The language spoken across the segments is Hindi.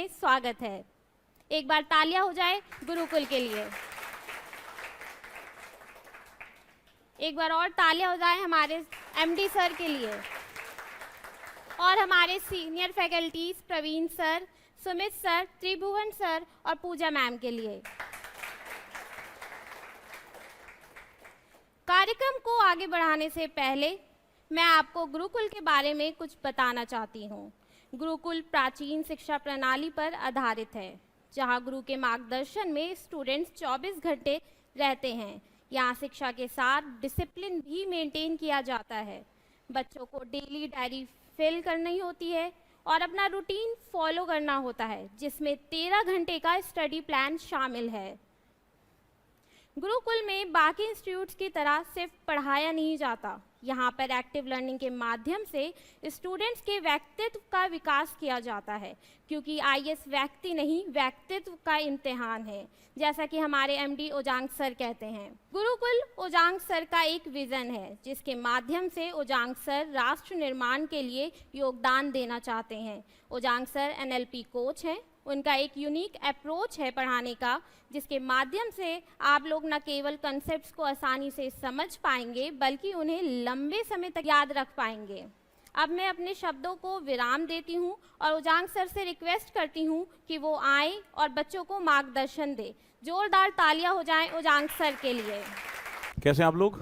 में स्वागत है। एक बार तालियां हो जाए गुरुकुल के लिए। एक बार और तालियां हो जाए हमारे एमडी सर के लिए और हमारे senior faculties Praveen sir, Sumit sir, Tribhuvan sir और पूजा मैम के लिए। कार्यक्रम को आगे बढ़ाने से पहले मैं आपको गुरुकुल के बारे में कुछ बताना चाहती हूँ। गुरुकुल प्राचीन शिक्षा प्रणाली पर आधारित है, जहाँ गुरु के मार्गदर्शन में स्टूडेंट्स 24 घंटे रहते हैं। यहाँ शिक्षा के साथ डिसिप्लिन भी मेंटेन किया जाता है। बच्चों को डेली डायरी फिल करनी होती है और अपना रूटीन फॉलो करना होता है, जिसमें 13 घंटे का स्टडी प्लान शामिल है। गुरुकुल में बाकी इंस्टीट्यूट्स की तरह सिर्फ पढ़ाया नहीं जाता। यहाँ पर एक्टिव लर्निंग के माध्यम से स्टूडेंट्स के व्यक्तित्व का विकास किया जाता है, क्योंकि आईएएस व्यक्ति नहीं, व्यक्तित्व का इम्तिहान है, जैसा कि हमारे एमडी ओजांग सर कहते हैं। गुरुकुल ओजांग सर का एक विजन है, जिसके माध्यम से ओजांग सर राष्ट्र निर्माण के लिए योगदान देना चाहते हैं। ओजांग सर एनएलपी कोच हैं। उनका एक यूनिक अप्रोच है पढ़ाने का, जिसके माध्यम से आप लोग न केवल कॉन्सेप्ट्स को आसानी से समझ पाएंगे, बल्कि उन्हें लंबे समय तक याद रख पाएंगे। अब मैं अपने शब्दों को विराम देती हूं और ओजांग सर से रिक्वेस्ट करती हूं कि वो आए और बच्चों को मार्गदर्शन दे। जोरदार तालियां हो जाएं ओजांग सर के लिए। कैसे आप लोग?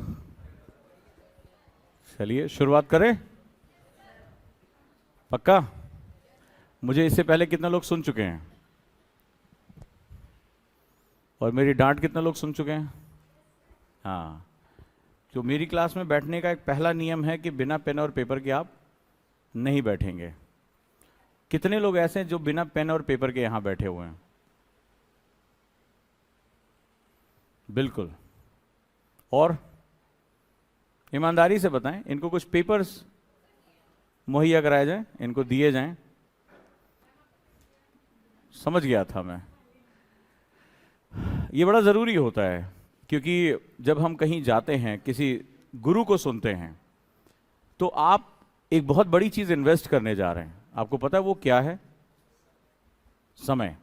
चलिए शुरुआत करें। पक्का? मुझे इससे पहले कितने लोग सुन चुके हैं और मेरी डांट कितने लोग सुन चुके हैं? हाँ, तो मेरी क्लास में बैठने का एक पहला नियम है कि बिना पेन और पेपर के आप नहीं बैठेंगे। कितने लोग ऐसे हैं जो बिना पेन और पेपर के यहां बैठे हुए हैं? बिल्कुल। और ईमानदारी से बताएं, इनको कुछ पेपर्स मुहैया कराए जाएं, इनको दिए जाएं। समझ गया था मैं। ये बड़ा ज़रूरी होता है, क्योंकि जब हम कहीं जाते हैं, किसी गुरु को सुनते हैं, तो आप एक बहुत बड़ी चीज़ इन्वेस्ट करने जा रहे हैं। आपको पता है वो क्या है? समय।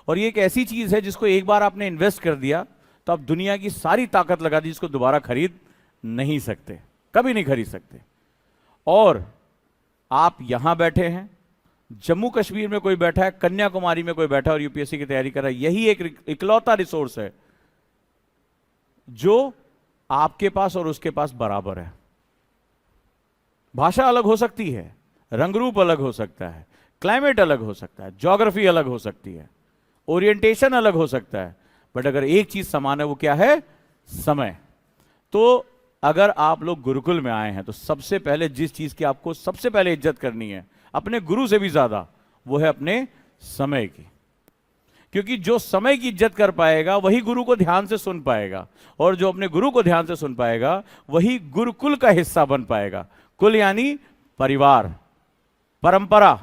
और ये एक ऐसी चीज़ है जिसको एक बार आपने इन्वेस्ट कर दिया तो आप दुनिया की सारी ताकत लगा दी, जिसको दोबारा खरीद नहीं सकते, कभी नहीं खरीद सकते। और आप यहां बैठे हैं, जम्मू कश्मीर में कोई बैठा है, कन्याकुमारी में कोई बैठा है और यूपीएससी की तैयारी कर रहा है। यही एक इकलौता रिसोर्स है जो आपके पास और उसके पास बराबर है। भाषा अलग हो सकती है, रंग रूप अलग हो सकता है, क्लाइमेट अलग हो सकता है, ज्योग्राफी अलग हो सकती है, ओरिएंटेशन अलग हो सकता है, बट अगर एक चीज समान है, वो क्या है? समय। तो अगर आप लोग गुरुकुल में आए हैं तो सबसे पहले जिस चीज की आपको सबसे पहले इज्जत करनी है, अपने गुरु से भी ज्यादा, वो है अपने समय की। क्योंकि जो समय की इज्जत कर पाएगा वही गुरु को ध्यान से सुन पाएगा, और जो अपने गुरु को ध्यान से सुन पाएगा वही गुरुकुल का हिस्सा बन पाएगा। कुल यानी परिवार, परंपरा।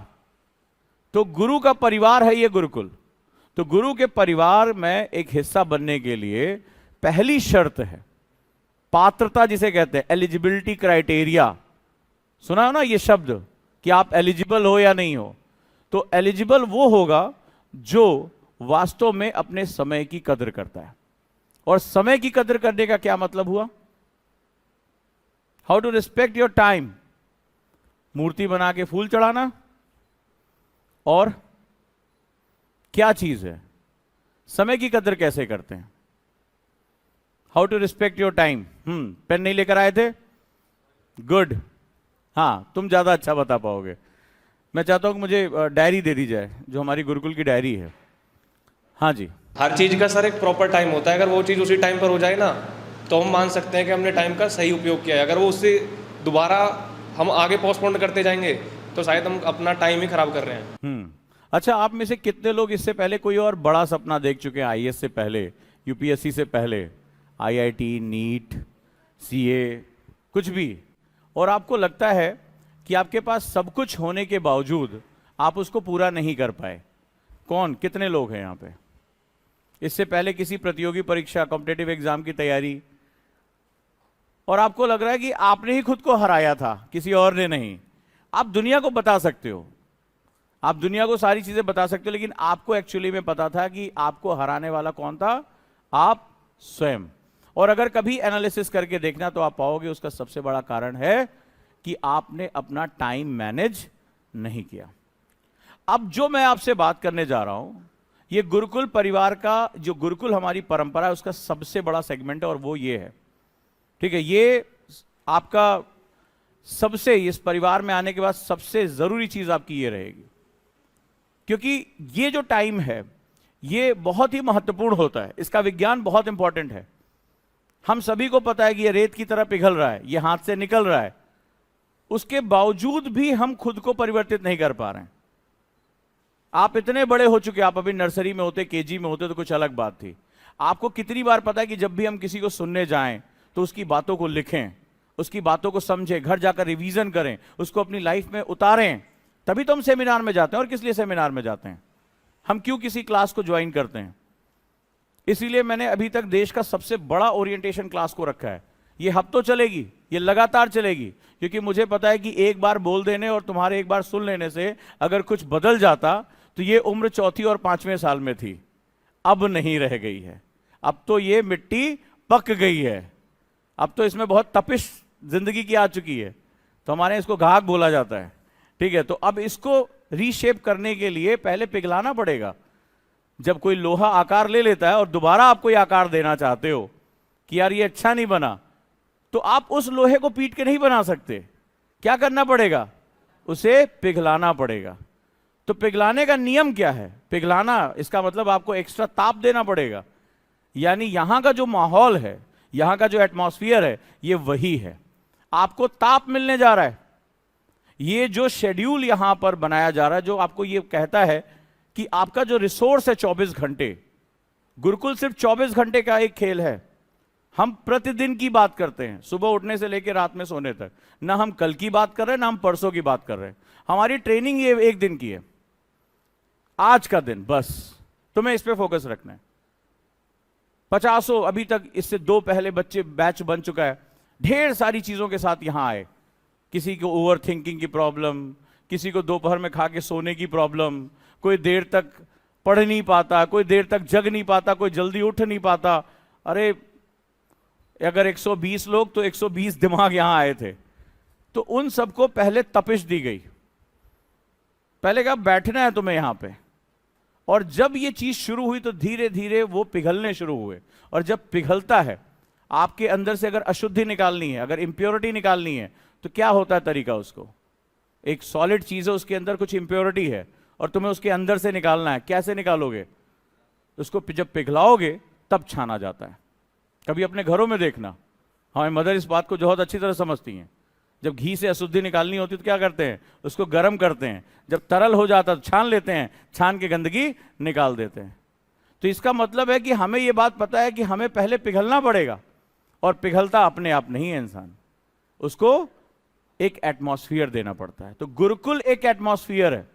तो गुरु का परिवार है ये गुरुकुल। तो गुरु के परिवार में एक हिस्सा बनने के लिए पहली शर्त है पात्रता, जिसे कहते हैं एलिजिबिलिटी क्राइटेरिया। सुना हो ना ये शब्द कि आप एलिजिबल हो या नहीं हो? तो एलिजिबल वो होगा जो वास्तव में अपने समय की कदर करता है। और समय की कदर करने का क्या मतलब हुआ? How to respect your time. मूर्ति बना के फूल चढ़ाना, और क्या चीज है? समय की कदर कैसे करते हैं? How to respect your time. Pen नहीं लेकर आए थे? गुड। हाँ, तुम ज्यादा अच्छा बता पाओगे। मैं चाहता हूं कि मुझे डायरी दे दी जाए, जो हमारी गुरुकुल की डायरी है। हाँ जी। हर चीज़ का सर एक प्रॉपर टाइम होता है। अगर वो चीज़ उसी टाइम पर हो जाए ना, तो हम मान सकते हैं कि हमने टाइम का सही उपयोग किया है। अगर वो उससे दोबारा हम आगे पोस्टपोन करते जाएंगे तो शायद हम अपना टाइम ही खराब कर रहे हैं। अच्छा, आप में से कितने लोग इससे पहले कोई और बड़ा सपना देख चुके हैं? आईएएस से पहले, यूपीएससी से पहले, आईआईटी, नीट, सीए, कुछ भी, और आपको लगता है कि आपके पास सब कुछ होने के बावजूद आप उसको पूरा नहीं कर पाए? कौन, कितने लोग हैं यहाँ पे? इससे पहले किसी प्रतियोगी परीक्षा, कॉम्पिटिटिव एग्जाम की तैयारी, और आपको लग रहा है कि आपने ही खुद को हराया था, किसी और ने नहीं। आप दुनिया को बता सकते हो आप दुनिया को सारी चीजें बता सकते हो, लेकिन आपको एक्चुअली में पता था कि आपको हराने वाला कौन था? आप स्वयं। और अगर कभी एनालिसिस करके देखना तो आप पाओगे उसका सबसे बड़ा कारण है कि आपने अपना टाइम मैनेज नहीं किया। अब जो मैं आपसे बात करने जा रहा हूं, ये गुरुकुल परिवार का, जो गुरुकुल हमारी परंपरा है, उसका सबसे बड़ा सेगमेंट है और वो ये है, ठीक है। ये आपका सबसे, इस परिवार में आने के बाद सबसे जरूरी चीज आपकी ये रहेगी, क्योंकि ये जो टाइम है ये बहुत ही महत्वपूर्ण होता है। इसका विज्ञान बहुत इंपॉर्टेंट है। हम सभी को पता है कि ये रेत की तरह पिघल रहा है, ये हाथ से निकल रहा है, उसके बावजूद भी हम खुद को परिवर्तित नहीं कर पा रहे हैं। आप इतने बड़े हो चुके, आप अभी नर्सरी में होते, केजी में होते तो कुछ अलग बात थी। आपको कितनी बार पता है कि जब भी हम किसी को सुनने जाएं तो उसकी बातों को लिखें, उसकी बातों को समझें, घर जाकर रिवीजन करें, उसको अपनी लाइफ में उतारें, तभी तो हम सेमिनार में जाते हैं। और किस लिए सेमिनार में जाते हैं? हम क्यों किसी क्लास को ज्वाइन करते हैं? इसीलिए मैंने अभी तक देश का सबसे बड़ा ओरिएंटेशन क्लास को रखा है। ये हफ्तों चलेगी, ये लगातार चलेगी, क्योंकि मुझे पता है कि एक बार बोल देने और तुम्हारे एक बार सुन लेने से अगर कुछ बदल जाता तो ये उम्र चौथी और 5वें साल में थी, अब नहीं रह गई है। अब तो ये मिट्टी पक गई है, अब तो इसमें बहुत तपिश जिंदगी की आ चुकी है, तो हमारे इसको घाघ बोला जाता है, ठीक है। तो अब इसको रीशेप करने के लिए पहले पिघलाना पड़ेगा। जब कोई लोहा आकार ले लेता है और दोबारा आप कोई आकार देना चाहते हो कि यार ये अच्छा नहीं बना, तो आप उस लोहे को पीट के नहीं बना सकते। क्या करना पड़ेगा? उसे पिघलाना पड़ेगा। तो पिघलाने का नियम क्या है? पिघलाना, इसका मतलब आपको एक्स्ट्रा ताप देना पड़ेगा। यानी यहां का जो माहौल है, यहां का जो एटमॉस्फेयर है, ये वही है। आपको ताप मिलने जा रहा है। ये जो शेड्यूल यहां पर बनाया जा रहा है, जो आपको ये कहता है कि आपका जो रिसोर्स है 24 घंटे, गुरुकुल सिर्फ 24 घंटे का एक खेल है। हम प्रतिदिन की बात करते हैं, सुबह उठने से लेकर रात में सोने तक। ना हम कल की बात कर रहे हैं, ना हम परसों की बात कर रहे हैं। हमारी ट्रेनिंग ये एक दिन की है, आज का दिन, बस तुम्हें इस पे फोकस रखना है। 50 अभी तक, इससे 2 पहले बच्चे बैच बन चुका है, ढेर सारी चीजों के साथ यहां आए। किसी को ओवर थिंकिंग की प्रॉब्लम, किसी को दोपहर में खा के सोने की प्रॉब्लम, कोई देर तक पढ़ नहीं पाता, कोई देर तक जग नहीं पाता, कोई जल्दी उठ नहीं पाता। अरे अगर 120 लोग तो 120 दिमाग यहां आए थे, तो उन सबको पहले तपिश दी गई। पहले कहा बैठना है तुम्हें यहां पे, और जब ये चीज शुरू हुई तो धीरे धीरे वो पिघलने शुरू हुए। और जब पिघलता है, आपके अंदर से अगर अशुद्धि निकालनी है, अगर इंप्योरिटी निकालनी है, तो क्या होता है तरीका? उसको, एक सॉलिड चीज है, उसके अंदर कुछ इंप्योरिटी है और तुम्हें उसके अंदर से निकालना है। कैसे निकालोगे? उसको जब पिघलाओगे तब छाना जाता है। कभी अपने घरों में देखना, हमारी मदर इस बात को बहुत अच्छी तरह समझती हैं। जब घी से अशुद्धि निकालनी होती तो क्या करते हैं? उसको गर्म करते हैं, जब तरल हो जाता तो छान लेते हैं, छान के गंदगी निकाल देते हैं। तो इसका मतलब है कि हमें यह बात पता है कि हमें पहले पिघलना पड़ेगा, और पिघलता अपने आप नहीं है इंसान, उसको एक एटमॉस्फेयर देना पड़ता है। तो गुरुकुल एक एटमॉस्फेयर है।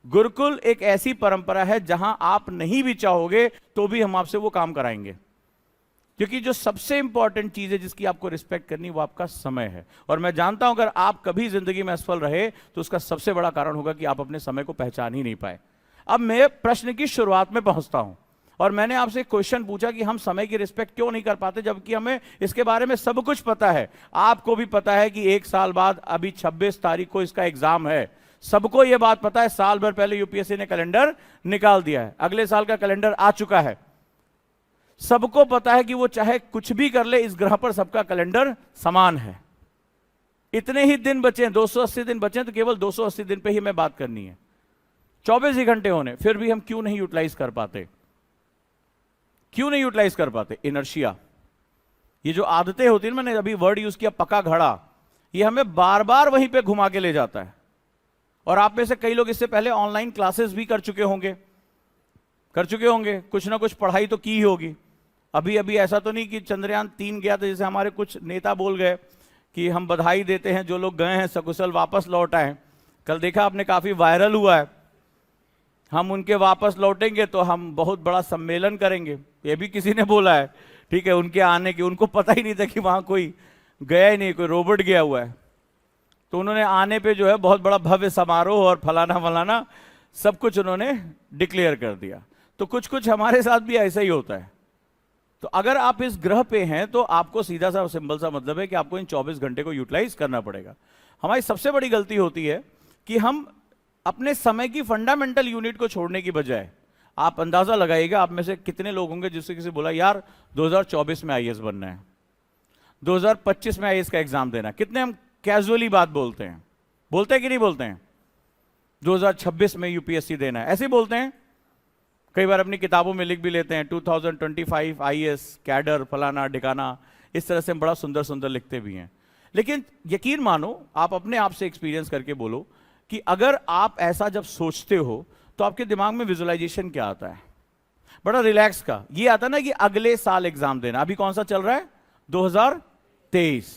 गुरुकुल एक ऐसी परंपरा है जहां आप नहीं भी चाहोगे तो भी हम आपसे वो काम कराएंगे, क्योंकि जो सबसे इंपॉर्टेंट चीज है जिसकी आपको रिस्पेक्ट करनी, वो आपका समय है। और मैं जानता हूं अगर आप कभी जिंदगी में असफल रहे तो उसका सबसे बड़ा कारण होगा कि आप अपने समय को पहचान ही नहीं पाए। अब मैं प्रश्न की शुरुआत में पहुंचता हूं, और मैंने आपसे एक क्वेश्चन पूछा कि हम समय की रिस्पेक्ट क्यों नहीं कर पाते, जबकि हमें इसके बारे में सब कुछ पता है। आपको भी पता है कि 1 साल बाद अभी 26 तारीख को इसका एग्जाम है। सबको यह बात पता है, साल भर पहले यूपीएससी ने कैलेंडर निकाल दिया है, अगले साल का कैलेंडर आ चुका है। सबको पता है कि वो चाहे कुछ भी कर ले, इस ग्रह पर सबका कैलेंडर समान है। इतने ही दिन बचे हैं, 280 दिन बचे हैं, तो केवल 280 दिन पे ही हमें बात करनी है। 24 ही घंटे होने, फिर भी हम क्यों नहीं यूटिलाइज कर पाते? क्यों नहीं यूटिलाइज कर पाते? इनर्शिया। ये जो आदतें होती है, मैंने अभी वर्ड यूज किया पक्का घड़ा, ये हमें बार बार वहीं पे घुमा के ले जाता है। और आप में से कई लोग इससे पहले ऑनलाइन क्लासेस भी कर चुके होंगे, कुछ ना कुछ पढ़ाई तो की ही होगी। अभी अभी ऐसा तो नहीं कि चंद्रयान 3 गया था, जैसे हमारे कुछ नेता बोल गए कि हम बधाई देते हैं जो लोग गए हैं सकुशल वापस लौट आए। कल देखा आपने, काफी वायरल हुआ है। हम उनके वापस लौटेंगे तो हम बहुत बड़ा सम्मेलन करेंगे, ये भी किसी ने बोला है, ठीक है, उनके आने की। उनको पता ही नहीं था कि वहां कोई गया ही नहीं, कोई रोबोट गया हुआ है। तो उन्होंने आने पे जो है बहुत बड़ा भव्य समारोह और फलाना फलाना सब कुछ उन्होंने डिक्लेयर कर दिया। तो कुछ कुछ हमारे साथ भी ऐसा ही होता है। तो अगर आप इस ग्रह पे हैं तो आपको सीधा सा सिंपल सा मतलब है कि आपको इन 24 घंटे को यूटिलाइज करना पड़ेगा। हमारी सबसे बड़ी गलती होती है कि हम अपने समय की फंडामेंटल यूनिट को छोड़ने की बजाय, आप अंदाजा लगाइएगा आप में से कितने लोग होंगे जिससे किसी बोला यार 2024 में आईएएस बनना है, 2025 में आईएएस का एग्जाम देना है। कितने हम कैजुअली बात बोलते हैं कि नहीं बोलते हैं? 2026 में यूपीएससी देना है, ऐसे ही बोलते हैं। कई बार अपनी किताबों में लिख भी लेते हैं 2025 आईएएस कैडर फलाना ढिकाना, इस तरह से हम बड़ा सुंदर सुंदर लिखते भी हैं। लेकिन यकीन मानो, आप अपने आप से एक्सपीरियंस करके बोलो कि अगर आप ऐसा जब सोचते हो तो आपके दिमाग में विजुअलाइजेशन क्या आता है? बड़ा रिलैक्स का ये आता है ना कि अगले साल एग्जाम देना। अभी कौन सा चल रहा है? 2023।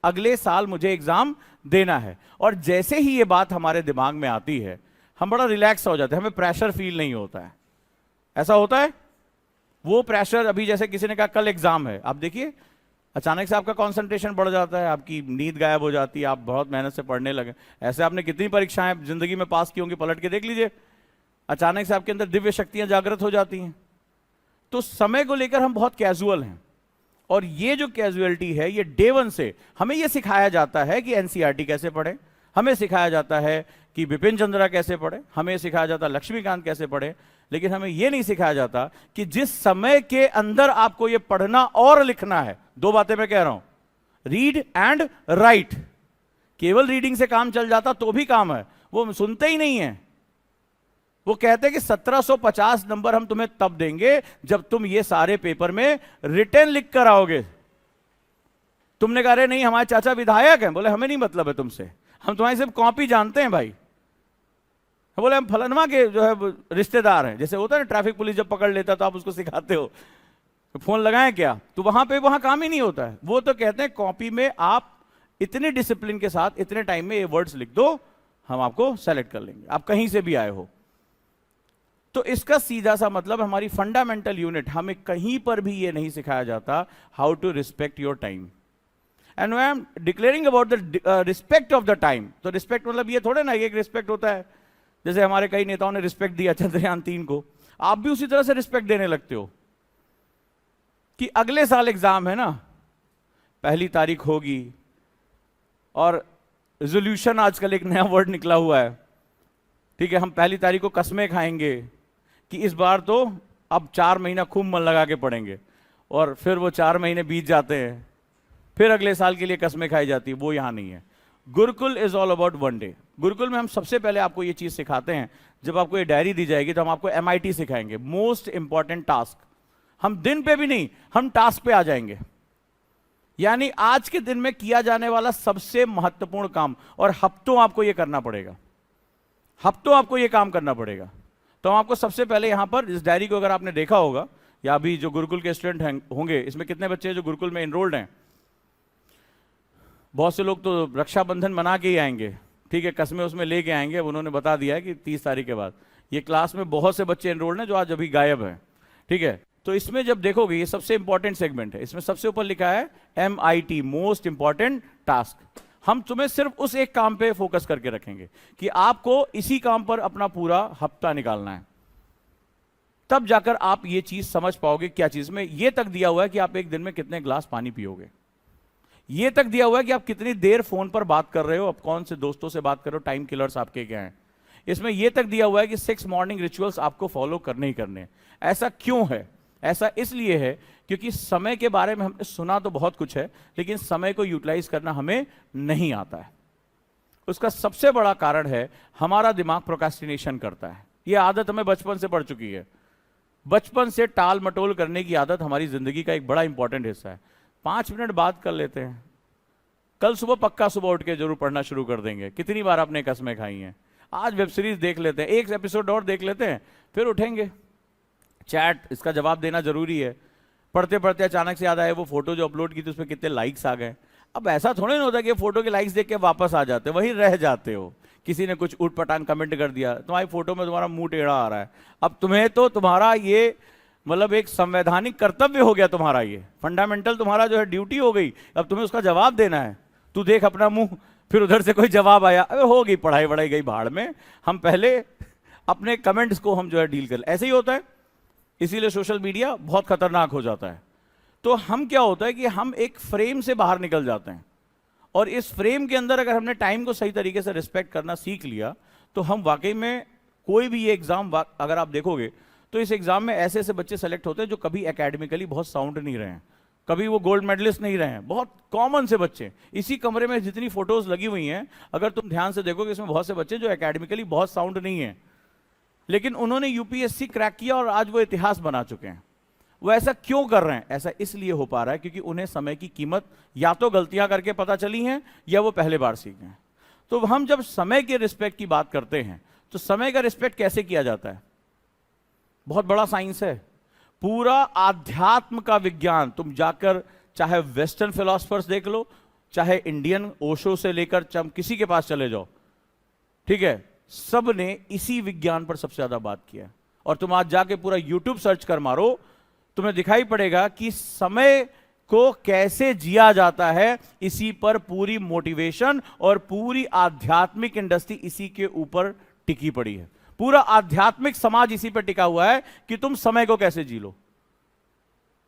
अगले साल मुझे एग्जाम देना है। और जैसे ही ये बात हमारे दिमाग में आती है हम बड़ा रिलैक्स हो जाते हैं, हमें प्रेशर फील नहीं होता है। ऐसा होता है? वो प्रेशर, अभी जैसे किसी ने कहा कल एग्जाम है, आप देखिए अचानक से आपका कंसंट्रेशन बढ़ जाता है, आपकी नींद गायब हो जाती है, आप बहुत मेहनत से पढ़ने लगे। ऐसे आपने कितनी परीक्षाएं जिंदगी में पास की होंगी, पलट के देख लीजिए, अचानक से आपके अंदर दिव्य शक्तियां जागृत हो जाती हैं। तो समय को लेकर हम बहुत कैजुअल हैं, और ये जो कैजुअलिटी है ये डे वन से हमें ये सिखाया जाता है कि एनसीईआरटी कैसे पढ़े, हमें सिखाया जाता है कि बिपिन चंद्रा कैसे पढ़े, हमें सिखाया जाता है लक्ष्मीकांत कैसे पढ़े, लेकिन हमें यह नहीं सिखाया जाता कि जिस समय के अंदर आपको यह पढ़ना और लिखना है, दो बातें मैं कह रहा हूं, रीड एंड राइट। केवल रीडिंग से काम चल जाता तो भी काम है, वो सुनते ही नहीं है। वो कहते हैं कि 1750 नंबर हम तुम्हें तब देंगे जब तुम ये सारे पेपर में रिटर्न लिख कर आओगे। तुमने कहा अरे नहीं हमारे चाचा विधायक हैं, बोले हमें नहीं मतलब है तुमसे, हम तुम्हारी सिर्फ कॉपी जानते हैं भाई। बोले हम फलनवा के जो है रिश्तेदार हैं। जैसे होता है ना ट्रैफिक पुलिस जब पकड़ लेता तो आप उसको सिखाते हो तो फोन लगाएं क्या, तो वहां काम ही नहीं होता है। वो तो कहते हैं कॉपी में आप इतने डिसिप्लिन के साथ इतने टाइम में ये वर्ड्स लिख दो, हम आपको सेलेक्ट कर लेंगे, आप कहीं से भी आए हो। तो इसका सीधा सा मतलब हमारी फंडामेंटल यूनिट, हमें कहीं पर भी ये नहीं सिखाया जाता how to respect your time. And I am declaring about the respect of the time. तो रिस्पेक्ट मतलब ये थोड़े ना एक रिस्पेक्ट होता है, जैसे हमारे कई नेताओं ने रिस्पेक्ट दिया चंद्रयान 3 को, आप भी उसी तरह से रिस्पेक्ट देने लगते हो कि अगले साल एग्जाम है ना, 1 तारीख होगी, और रेजोल्यूशन आजकल एक नया वर्ड निकला हुआ है, ठीक है, हम 1 तारीख को कसमें खाएंगे कि इस बार तो अब 4 महीना खूब मन लगा के पढ़ेंगे, और फिर वो 4 महीने बीत जाते हैं, फिर अगले साल के लिए कसमें खाई जाती है। वो यहां नहीं है। Gurukul is all about one day. Gurukul में हम सबसे पहले आपको ये चीज सिखाते हैं, जब आपको ये डायरी दी जाएगी तो हम आपको MIT सिखाएंगे, मोस्ट इंपॉर्टेंट टास्क। हम दिन पे भी नहीं, हम टास्क पे आ जाएंगे, यानी आज के दिन में किया जाने वाला सबसे महत्वपूर्ण काम, और हफ्तों आपको ये करना पड़ेगा, हफ्तों आपको ये काम करना पड़ेगा। तो हम आपको सबसे पहले यहां पर इस डायरी को अगर आपने देखा होगा, या अभी जो गुरुकुल के स्टूडेंट होंगे, इसमें कितने बच्चे हैं जो गुरुकुल में एनरोल्ड हैं? बहुत से लोग तो रक्षाबंधन मना के ही आएंगे, ठीक है, कसमें उसमें लेके आएंगे। उन्होंने बता दिया है कि 30 तारीख के बाद। ये क्लास में बहुत से बच्चे एनरोल्ड हैं जो आज अभी गायब हैं, ठीक है। तो इसमें जब देखोगे ये सबसे इंपॉर्टेंट सेगमेंट है, इसमें सबसे ऊपर लिखा है MIT, मोस्ट इंपॉर्टेंट टास्क। हम तुम्हें सिर्फ उस एक काम पे फोकस करके रखेंगे कि आपको इसी काम पर अपना पूरा हफ्ता निकालना है, तब जाकर आप ये चीज समझ पाओगे। क्या चीज में ये तक दिया हुआ है कि आप एक दिन में कितने ग्लास पानी पियोगे, ये तक दिया हुआ है कि आप कितनी देर फोन पर बात कर रहे हो, आप कौन से दोस्तों से बात कर रहे हो, टाइम किलर्स आपके क्या हैं। इसमें यह तक दिया हुआ है कि 6 मॉर्निंग रिचुअल्स आपको फॉलो करने ही करने। ऐसा क्यों है? ऐसा इसलिए है क्योंकि समय के बारे में हमने सुना तो बहुत कुछ है, लेकिन समय को यूटिलाइज करना हमें नहीं आता है। उसका सबसे बड़ा कारण है हमारा दिमाग प्रोक्रास्टिनेशन करता है। यह आदत हमें बचपन से पड़ चुकी है। बचपन से टाल मटोल करने की आदत हमारी जिंदगी का एक बड़ा इंपॉर्टेंट हिस्सा है। 5 मिनट बात कर लेते हैं, कल सुबह पक्का सुबह उठ के जरूर पढ़ना शुरू कर देंगे। कितनी बार आपने कसमें खाई हैं? आज वेब सीरीज देख लेते हैं, एक एपिसोड और देख लेते हैं, फिर उठेंगे। चैट, इसका जवाब देना जरूरी है। पढ़ते पढ़ते अचानक से याद आया वो फोटो जो अपलोड की थी उस पर कितने लाइक्स आ गए। अब ऐसा थोड़ा नहीं होता कि फोटो के लाइक्स देख के वापस आ जाते, वहीं रह जाते हो। किसी ने कुछ उठ पटांग कमेंट कर दिया, तुम्हारी फोटो में तुम्हारा मुंह टेढ़ा आ रहा है। अब तुम्हें तो तुम्हारा ये मतलब एक संवैधानिक कर्तव्य हो गया, तुम्हारा ये फंडामेंटल तुम्हारा जो है ड्यूटी हो गई, अब तुम्हें उसका जवाब देना है। तू देख अपना मुंह, फिर उधर से कोई जवाब आया, अरे हो गई पढ़ाई वढ़ाई गई भाड़ में। हम पहले अपने कमेंट्स को हम जो है डील कर, ऐसे ही होता है। इसीलिए सोशल मीडिया बहुत खतरनाक हो जाता है। तो हम क्या होता है कि हम एक फ्रेम से बाहर निकल जाते हैं, और इस फ्रेम के अंदर अगर हमने टाइम को सही तरीके से रिस्पेक्ट करना सीख लिया तो हम वाकई में कोई भी ये एग्जाम अगर आप देखोगे तो इस एग्जाम में ऐसे ऐसे बच्चे सेलेक्ट होते हैं जो कभी एकेडमिकली बहुत साउंड नहीं रहे हैं, कभी वो गोल्ड मेडलिस्ट नहीं रहे हैं, बहुत कॉमन से बच्चे। इसी कमरे में जितनी फोटोज लगी हुई हैं अगर तुम ध्यान से देखोगे इसमें बहुत से बच्चे जो एकेडमिकली बहुत साउंड नहीं है, लेकिन उन्होंने यूपीएससी क्रैक किया और आज वो इतिहास बना चुके हैं। वो ऐसा क्यों कर रहे हैं? ऐसा इसलिए हो पा रहा है क्योंकि उन्हें समय की कीमत या तो गलतियां करके पता चली हैं या वो पहले बार सीख गए। तो हम जब समय के रिस्पेक्ट की बात करते हैं तो समय का रिस्पेक्ट कैसे किया जाता है? बहुत बड़ा साइंस है, पूरा आध्यात्म का विज्ञान। तुम जाकर चाहे वेस्टर्न फिलोसफर्स देख लो, चाहे इंडियन ओशो से लेकर किसी के पास चले जाओ, ठीक है, सब ने इसी विज्ञान पर सबसे ज्यादा बात किया है। और तुम आज जाके पूरा यूट्यूब सर्च कर मारो, तुम्हें दिखाई पड़ेगा कि समय को कैसे जिया जाता है, इसी पर पूरी मोटिवेशन और पूरी आध्यात्मिक इंडस्ट्री इसी के ऊपर टिकी पड़ी है। पूरा आध्यात्मिक समाज इसी पर टिका हुआ है कि तुम समय को कैसे जी लो,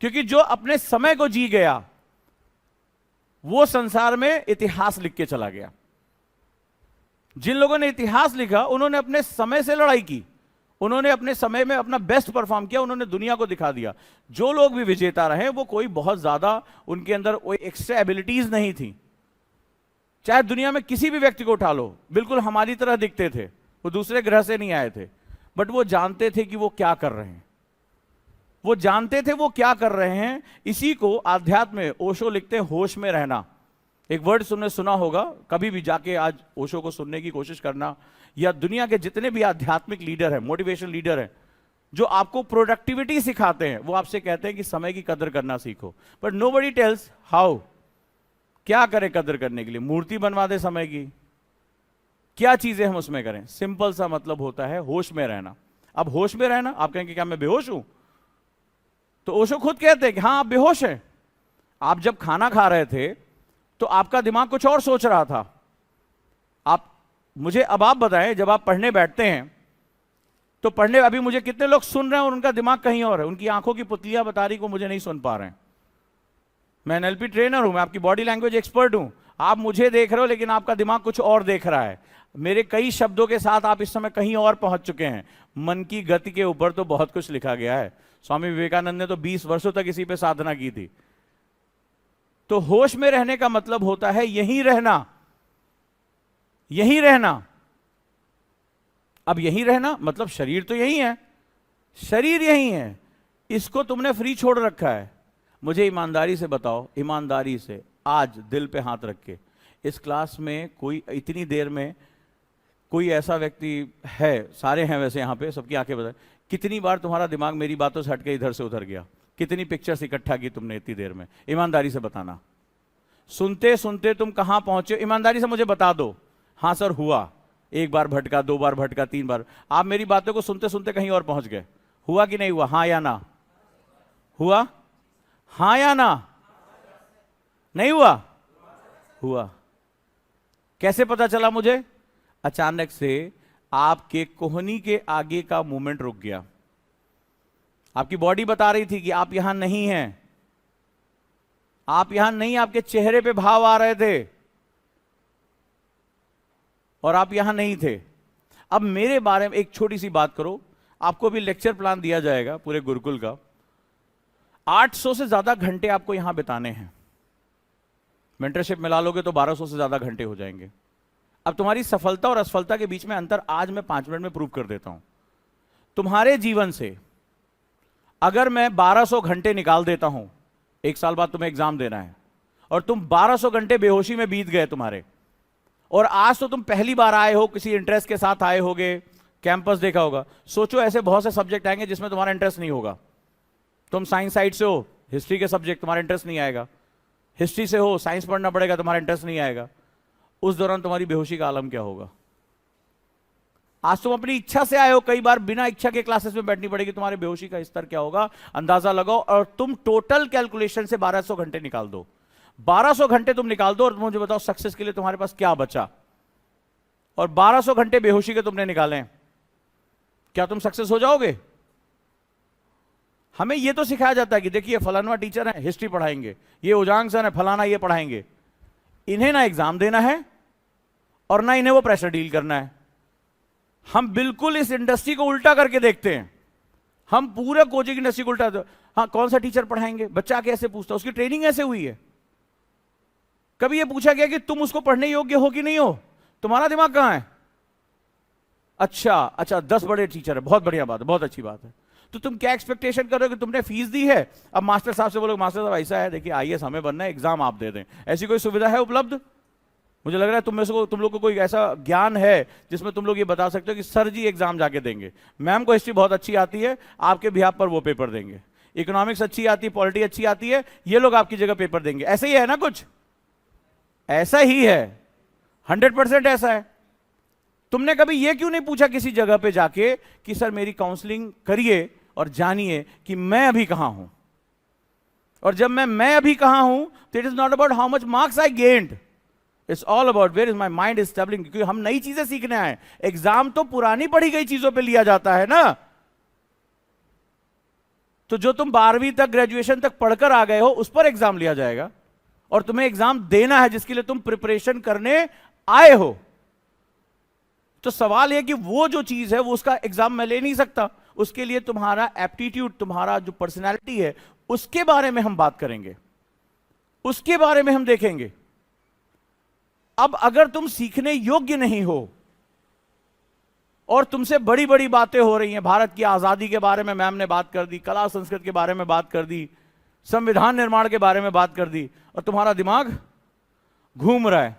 क्योंकि जो अपने समय को जी गया वो संसार में इतिहास लिख के चला गया। जिन लोगों ने इतिहास लिखा उन्होंने अपने समय से लड़ाई की, उन्होंने अपने समय में अपना बेस्ट परफॉर्म किया, उन्होंने दुनिया को दिखा दिया। जो लोग भी विजेता रहे वो कोई बहुत ज्यादा उनके अंदर कोई एक्स्ट्रा एबिलिटीज नहीं थी। चाहे दुनिया में किसी भी व्यक्ति को उठा लो, बिल्कुल हमारी तरह दिखते थे, वो दूसरे ग्रह से नहीं आए थे, बट वो जानते थे कि वो क्या कर रहे हैं, वो जानते थे वो क्या कर रहे हैं। इसी को आध्यात्म में ओशो लिखते हैं होश में रहना। एक वर्ड तुमने सुना होगा, कभी भी जाके आज ओशो को सुनने की कोशिश करना, या दुनिया के जितने भी आध्यात्मिक लीडर हैं, मोटिवेशनल लीडर हैं, जो आपको प्रोडक्टिविटी सिखाते हैं, वो आपसे कहते हैं कि समय की कदर करना सीखो। बट नोबडी टेल्स हाउ, क्या करें कदर करने के लिए? मूर्ति बनवा दे समय की, क्या चीजें हम उसमें करें? सिंपल सा मतलब होता है होश में रहना। अब होश में रहना, आप कहेंगे क्या मैं बेहोश हूं? तो ओशो खुद कहते हैं कि हाँ आप बेहोश हैं। आप जब खाना खा रहे थे तो आपका दिमाग कुछ और सोच रहा था। अब आप बताएं, जब आप पढ़ने बैठते हैं तो पढ़ने अभी मुझे कितने लोग सुन रहे हैं और उनका दिमाग कहीं और है, उनकी आंखों की पुतलियां बता रही को मुझे नहीं सुन पा रहे हैं। मैं एनएलपी ट्रेनर हूं, मैं आपकी बॉडी लैंग्वेज एक्सपर्ट हूं, आप मुझे देख रहे हो लेकिन आपका दिमाग कुछ और देख रहा है। मेरे कई शब्दों के साथ आप इस समय कहीं और पहुंच चुके हैं। मन की गति के ऊपर तो बहुत कुछ लिखा गया है, स्वामी विवेकानंद ने तो 20 वर्षों तक इसी पे साधना की थी। तो होश में रहने का मतलब होता है यहीं रहना, यहीं रहना। अब यहीं रहना मतलब शरीर तो यहीं है, शरीर यहीं है, इसको तुमने फ्री छोड़ रखा है। मुझे ईमानदारी से बताओ, ईमानदारी से आज दिल पे हाथ रख के, इस क्लास में कोई इतनी देर में कोई ऐसा व्यक्ति है, सारे हैं वैसे यहाँ पे, सबकी आंखें बताए, कितनी बार तुम्हारा दिमाग मेरी बातों से हटके इधर से उधर गया? कितनी पिक्चर्स इकट्ठा की तुमने इतनी देर में? ईमानदारी से बताना। सुनते सुनते तुम कहां पहुंचे? ईमानदारी से मुझे बता दो। हाँ सर हुआ, एक बार भटका, 2 बार भटका, 3 बार। आप मेरी बातों को सुनते सुनते कहीं और पहुंच गए। हुआ कि नहीं हुआ? हाँ या ना? हुआ? हाँ या ना? नहीं हुआ? हुआ। कैसे पता चला मुझे? अचानक से आपके कोहनी के आगे का मूवमेंट रुक गया। आपकी बॉडी बता रही थी कि आप यहां नहीं हैं, आप यहां नहीं, आपके चेहरे पे भाव आ रहे थे और आप यहां नहीं थे। अब मेरे बारे में एक छोटी सी बात करो, आपको भी लेक्चर प्लान दिया जाएगा पूरे गुरुकुल का। 800 से ज्यादा घंटे आपको यहां बिताने हैं। मेंटरशिप मिला लोगे तो 1200 से ज्यादा घंटे हो जाएंगे। अब तुम्हारी सफलता और असफलता के बीच में अंतर आज मैं 5 मिनट में प्रूव कर देता हूं। तुम्हारे जीवन से अगर मैं 1200 घंटे निकाल देता हूं, 1 साल बाद तुम्हें एग्जाम देना है और तुम 1200 घंटे बेहोशी में बीत गए तुम्हारे, और आज तो तुम पहली बार आए हो, किसी इंटरेस्ट के साथ आए होगे, कैंपस देखा होगा। सोचो ऐसे बहुत से सब्जेक्ट आएंगे जिसमें तुम्हारा इंटरेस्ट नहीं होगा। तुम साइंस साइड से हो, हिस्ट्री के सब्जेक्ट तुम्हारा इंटरेस्ट नहीं आएगा। हिस्ट्री से हो, साइंस पढ़ना पड़ेगा, तुम्हारा इंटरेस्ट नहीं आएगा। उस दौरान तुम्हारी बेहोशी का आलम क्या होगा? आज तुम अपनी इच्छा से आए हो, कई बार बिना इच्छा के क्लासेस में बैठनी पड़ेगी, तुम्हारे बेहोशी का स्तर क्या होगा अंदाजा लगाओ। और तुम टोटल कैलकुलेशन से 1200 घंटे निकाल दो, 1200 घंटे तुम निकाल दो और मुझे बताओ सक्सेस के लिए तुम्हारे पास क्या बचा। और 1200 घंटे बेहोशी के तुमने निकाले, क्या तुम सक्सेस हो जाओगे? हमें यह तो सिखाया जाता है कि देखिए फलाना टीचर है, हिस्ट्री पढ़ाएंगे, ये उजांग सर है, फलाना ये पढ़ाएंगे। इन्हें ना एग्जाम देना है और ना इन्हें वो प्रेशर डील करना है। हम बिल्कुल इस इंडस्ट्री को उल्टा करके देखते हैं। हम पूरा कोचिंग इंडस्ट्री को उल्टा, हाँ कौन सा टीचर पढ़ाएंगे, बच्चा कैसे पूछता, उसकी ट्रेनिंग ऐसे हुई है। कभी ये पूछा गया कि तुम उसको पढ़ने योग्य हो कि नहीं हो, तुम्हारा दिमाग कहां है? अच्छा 10 बड़े टीचर है, बहुत बढ़िया बात है, बहुत अच्छी बात है। तो तुम क्या एक्सपेक्टेशन कर रहे हो कि तुमने फीस दी है, अब मास्टर साहब से बोलो मास्टर साहब ऐसा है, देखिए आईएएस हमें बनना है, एग्जाम आप दे दें। ऐसी कोई सुविधा है उपलब्ध? मुझे लग रहा है तुम लोग को कोई ऐसा ज्ञान है जिसमें तुम लोग ये बता सकते हो कि सर जी एग्जाम जाके देंगे, मैम को हिस्ट्री बहुत अच्छी आती है, आपके बिहाफ पर वो पेपर देंगे, इकोनॉमिक्स अच्छी आती है, पॉलिटी अच्छी आती है, ये लोग आपकी जगह पेपर देंगे। ऐसे ही है ना, कुछ ऐसा ही है, 100% ऐसा है। तुमने कभी ये क्यों नहीं पूछा किसी जगह पे जाके कि सर मेरी काउंसलिंग करिए और जानिए कि मैं अभी कहां हूं? और जब मैं अभी कहां हूं, तो it is not about how much marks I gained, it's all about where is my mind is stabling. क्योंकि हम नई चीजें सीखने आए, एग्जाम तो पुरानी पढ़ी गई चीजों पे लिया जाता है ना। तो जो तुम 12वीं तक ग्रेजुएशन तक पढ़कर आ गए हो उस पर एग्जाम लिया जाएगा, और तुम्हें एग्जाम देना है जिसके लिए तुम प्रिपरेशन करने आए हो। तो सवाल यह कि वो जो चीज है वो उसका एग्जाम मैं ले नहीं सकता, उसके लिए तुम्हारा एप्टीट्यूड, तुम्हारा जो पर्सनैलिटी है उसके बारे में हम बात करेंगे, उसके बारे में हम देखेंगे। अब अगर तुम सीखने योग्य नहीं हो और तुमसे बड़ी बड़ी बातें हो रही हैं, भारत की आजादी के बारे में मैम ने बात कर दी, कला संस्कृति के बारे में बात कर दी, संविधान निर्माण के बारे में बात कर दी, और तुम्हारा दिमाग घूम रहा है,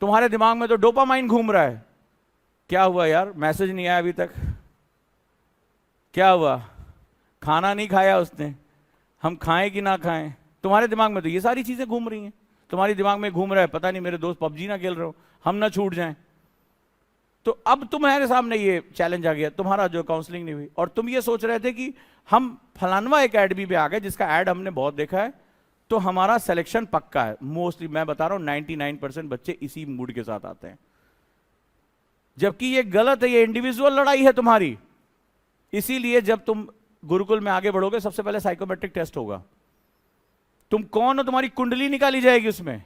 तुम्हारे दिमाग में तो डोपामाइन घूम रहा है। क्या हुआ यार, मैसेज नहीं आया अभी तक, क्या हुआ, खाना नहीं खाया उसने, हम खाएं कि ना खाएं? तुम्हारे दिमाग में तो ये सारी चीजें घूम रही हैं। तुम्हारे दिमाग में घूम रहा है पता नहीं मेरे दोस्त पबजी ना खेल रहे हो, हम ना छूट जाएं। तो अब तुम्हारे सामने ये चैलेंज आ गया, तुम्हारा जो काउंसलिंग नहीं हुई, और तुम ये सोच रहे थे कि हम फलानवा एकेडमी पे आ गए जिसका ऐड हमने बहुत देखा है, तो हमारा सिलेक्शन पक्का है। मोस्टली मैं बता रहा हूं 99% बच्चे इसी मूड के साथ आते हैं, जबकि ये गलत है, ये इंडिविजुअल लड़ाई है तुम्हारी। इसीलिए जब तुम गुरुकुल में आगे बढ़ोगे सबसे पहले साइकोमेट्रिक टेस्ट होगा। तुम कौन हो, तुम्हारी कुंडली निकाली जाएगी, उसमें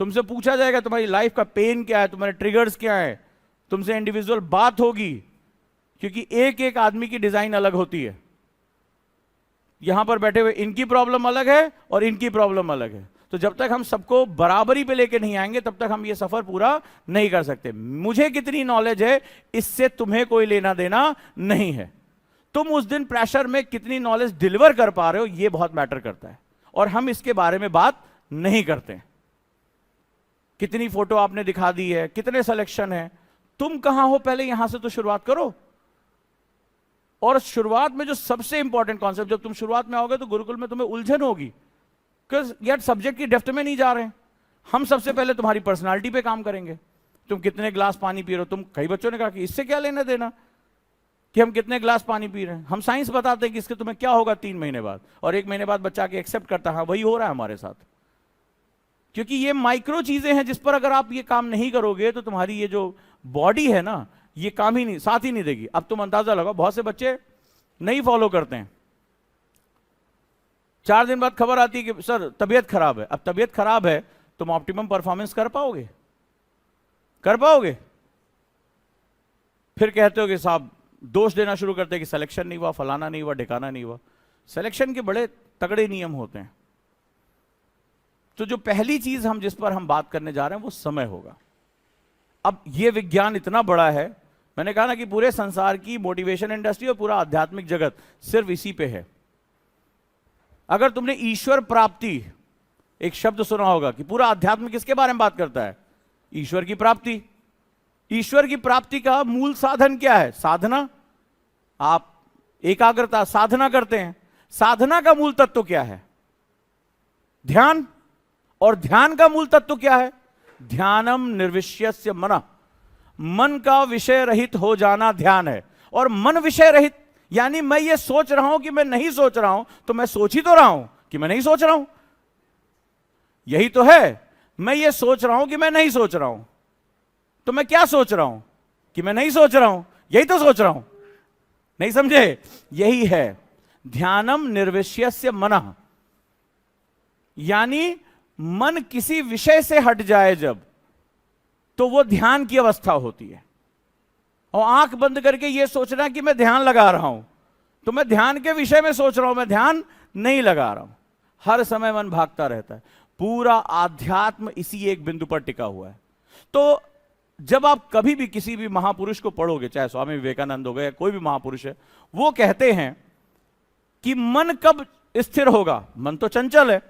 तुमसे पूछा जाएगा तुम्हारी लाइफ का पेन क्या है, तुम्हारे ट्रिगर्स क्या है, तुमसे इंडिविजुअल बात होगी, क्योंकि एक एक आदमी की डिजाइन अलग होती है। यहां पर बैठे हुए इनकी प्रॉब्लम अलग है और इनकी प्रॉब्लम अलग है। तो जब तक हम सबको बराबरी पे लेके नहीं आएंगे तब तक हम ये सफर पूरा नहीं कर सकते। मुझे कितनी नॉलेज है इससे तुम्हें कोई लेना देना नहीं है। तुम उस दिन प्रेशर में कितनी नॉलेज डिलीवर कर पा रहे हो ये बहुत मैटर करता है, और हम इसके बारे में बात नहीं करते। कितनी फोटो आपने दिखा दी है, कितने सिलेक्शन है, तुम कहां हो पहले यहां से तो शुरुआत करो। और शुरुआत में जो सबसे इंपॉर्टेंट कॉन्सेप्ट, जब तुम शुरुआत में आओगे तो गुरुकुल में तुम्हें उलझन होगी, बिकॉज यार सब्जेक्ट की डेप्थ में नहीं जा रहे हैं। हम सबसे पहले तुम्हारी पर्सनालिटी पे काम करेंगे। तुम कितने ग्लास पानी पी रहे हो, तुम कई बच्चों ने कहा कि इससे क्या लेना देना कि हम कितने ग्लास पानी पी रहे हैं। हम साइंस बताते हैं कि इसके तुम्हें क्या होगा 3 महीने बाद, और 1 महीने बाद बच्चा के एक्सेप्ट करता है, हाँ वही हो रहा है हमारे साथ। क्योंकि ये माइक्रो चीजें हैं जिस पर अगर आप ये काम नहीं करोगे तो तुम्हारी ये जो बॉडी है ना, ये काम ही नहीं, साथ ही नहीं देगी। अब तुम अंदाजा लगाओ, बहुत से बच्चे नहीं फॉलो करते हैं, 4 दिन बाद खबर आती है कि सर तबीयत खराब है। अब तबीयत खराब है, तुम ऑप्टिमम परफॉर्मेंस कर पाओगे? कर पाओगे? फिर कहते हो कि साहब दोष देना शुरू करते हैं कि सिलेक्शन नहीं हुआ, फलाना नहीं हुआ, ढिकाना नहीं हुआ। सिलेक्शन के बड़े तगड़े नियम होते हैं। तो जो पहली चीज जिस पर हम बात करने जा रहे हैं वो समय होगा। अब ये विज्ञान इतना बड़ा है, मैंने कहा ना कि पूरे संसार की मोटिवेशन इंडस्ट्री और पूरा आध्यात्मिक जगत सिर्फ इसी पे है। अगर तुमने ईश्वर प्राप्ति एक शब्द सुना होगा कि पूरा अध्यात्म किसके बारे में बात करता है? ईश्वर की प्राप्ति। ईश्वर की प्राप्ति का मूल साधन क्या है? साधना। आप एकाग्रता साधना करते हैं, साधना का मूल तत्व क्या है? ध्यान। और ध्यान का मूल तत्व क्या है? ध्यानम निर्विष्यस्य मनः, मन का विषय रहित हो जाना ध्यान है। और मन विषय रहित यानी मैं ये सोच रहा हूं कि मैं नहीं सोच रहा हूं, तो मैं सोच ही तो रहा हूं कि मैं नहीं सोच रहा हूं, यही तो है। मैं ये सोच रहा हूं कि मैं नहीं सोच रहा हूं, तो मैं क्या सोच रहा हूं? कि मैं नहीं सोच रहा हूं। यही तो सोच रहा हूं, नहीं समझे? यही है ध्यानम निर्विषयस्य मनः, यानी मन किसी विषय से हट जाए जब, तो वो ध्यान की अवस्था होती है। और आंख बंद करके ये सोचना कि मैं ध्यान लगा रहा हूं, तो मैं ध्यान के विषय में सोच रहा हूं, मैं ध्यान नहीं लगा रहा हूं। हर समय मन भागता रहता है। पूरा आध्यात्म इसी एक बिंदु पर टिका हुआ है। तो जब आप कभी भी किसी भी महापुरुष को पढ़ोगे, चाहे स्वामी विवेकानंद हो गए या कोई भी महापुरुष है, वो कहते हैं कि मन कब स्थिर होगा? मन तो चंचल है।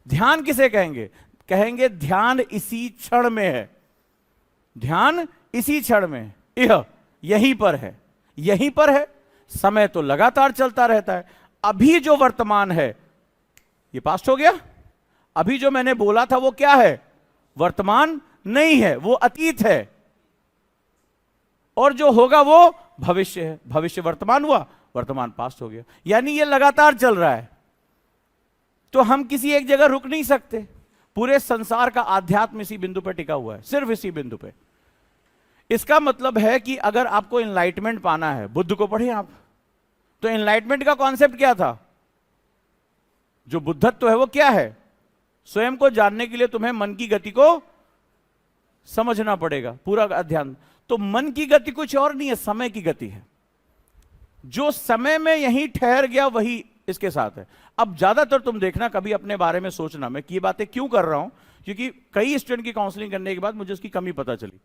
ध्यान किसे कहेंगे? कहेंगे ध्यान इसी क्षण में है, ध्यान इसी क्षण में है, यहीं पर है, यहीं पर है। समय तो लगातार चलता रहता है। अभी जो वर्तमान है ये पास्ट हो गया, अभी जो मैंने बोला था वो क्या है? वर्तमान नहीं है, वो अतीत है। और जो होगा वो भविष्य है। भविष्य वर्तमान हुआ, वर्तमान पास्ट हो गया, यानी ये लगातार चल रहा है। तो हम किसी एक जगह रुक नहीं सकते। पूरे संसार का आध्यात्म इसी बिंदु पर टिका हुआ है, सिर्फ इसी बिंदु पे। इसका मतलब है कि अगर आपको एनलाइटमेंट पाना है, बुद्ध को पढ़िए आप, तो एनलाइटमेंट का कॉन्सेप्ट क्या था? जो बुद्धत्व है वो क्या है? स्वयं को जानने के लिए तुम्हें मन की गति को समझना पड़ेगा, पूरा अध्ययन। तो मन की गति कुछ और नहीं है, समय की गति है। जो समय में यहीं ठहर गया वही इसके साथ है। अब ज्यादातर तुम देखना, कभी अपने बारे में सोचना, मैं ये बातें क्यों कर रहा हूं, क्योंकि कई स्टूडेंट की काउंसलिंग करने के बाद मुझे उसकी कमी पता चली।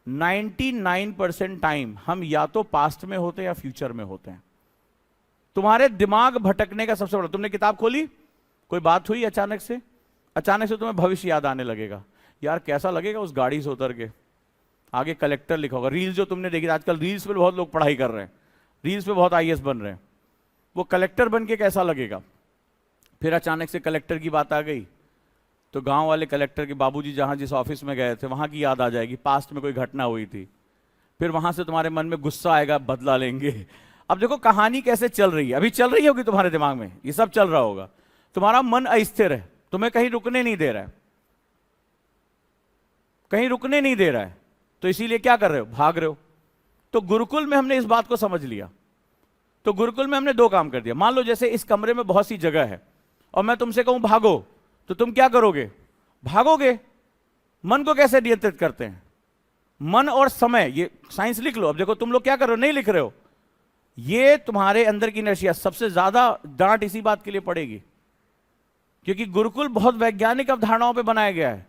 99% टाइम हम या तो पास्ट में होते हैं या फ्यूचर में होते हैं। तुम्हारे दिमाग भटकने का सबसे बड़ा, तुमने किताब खोली, कोई बात हुई, अचानक से तुम्हें भविष्य याद आने लगेगा। यार कैसा लगेगा उस गाड़ी से उतर के, आगे कलेक्टर लिखा होगा। रील्स जो तुमने देखी, आजकल रील्स पे बहुत लोग पढ़ाई कर रहे हैं, रील्स पे बहुत आईएएस बन रहे हैं, वो कलेक्टर बन के कैसा लगेगा। फिर अचानक से कलेक्टर की बात आ गई तो गांव वाले कलेक्टर के बाबूजी जहां जिस ऑफिस में गए थे वहां की याद आ जाएगी, पास्ट में कोई घटना हुई थी। फिर वहां से तुम्हारे मन में गुस्सा आएगा, बदला लेंगे। अब देखो कहानी कैसे चल रही है, अभी चल रही होगी तुम्हारे दिमाग में, ये सब चल रहा होगा। तुम्हारा मन अस्थिर है, तुम्हें कहीं रुकने नहीं दे रहा है, कहीं रुकने नहीं दे रहा है, तो इसीलिए क्या कर रहे हो? भाग रहे हो। तो गुरुकुल में हमने इस बात को समझ लिया। तो गुरुकुल में हमने दो काम कर दिया। मान लो जैसे इस कमरे में बहुत सी जगह है और मैं तुमसे कहूं भागो, तो तुम क्या करोगे? भागोगे। मन को कैसे नियंत्रित करते हैं? मन और समय, ये साइंस लिख लो। अब देखो तुम लोग क्या कर रहे हो, नहीं लिख रहे हो। ये तुम्हारे अंदर की नशिया, सबसे ज्यादा डांट इसी बात के लिए पड़ेगी, क्योंकि गुरुकुल बहुत वैज्ञानिक अवधारणाओं पे बनाया गया है।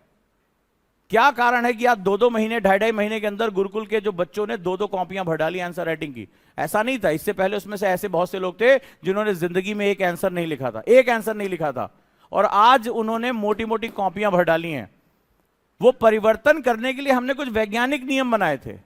क्या कारण है कि आज 2-2 महीने, 2.5-2.5 महीने के अंदर गुरुकुल के जो बच्चों ने 2-2 कॉपियां भर डाली आंसर राइटिंग की? ऐसा नहीं था। इससे पहले उसमें से ऐसे बहुत से लोग थे जिन्होंने जिंदगी में एक आंसर नहीं लिखा था, एक आंसर नहीं लिखा था, और आज उन्होंने मोटी मोटी कॉपियां भर डाली हैं। वो परिवर्तन करने के लिए हमने कुछ वैज्ञानिक नियम बनाए थे।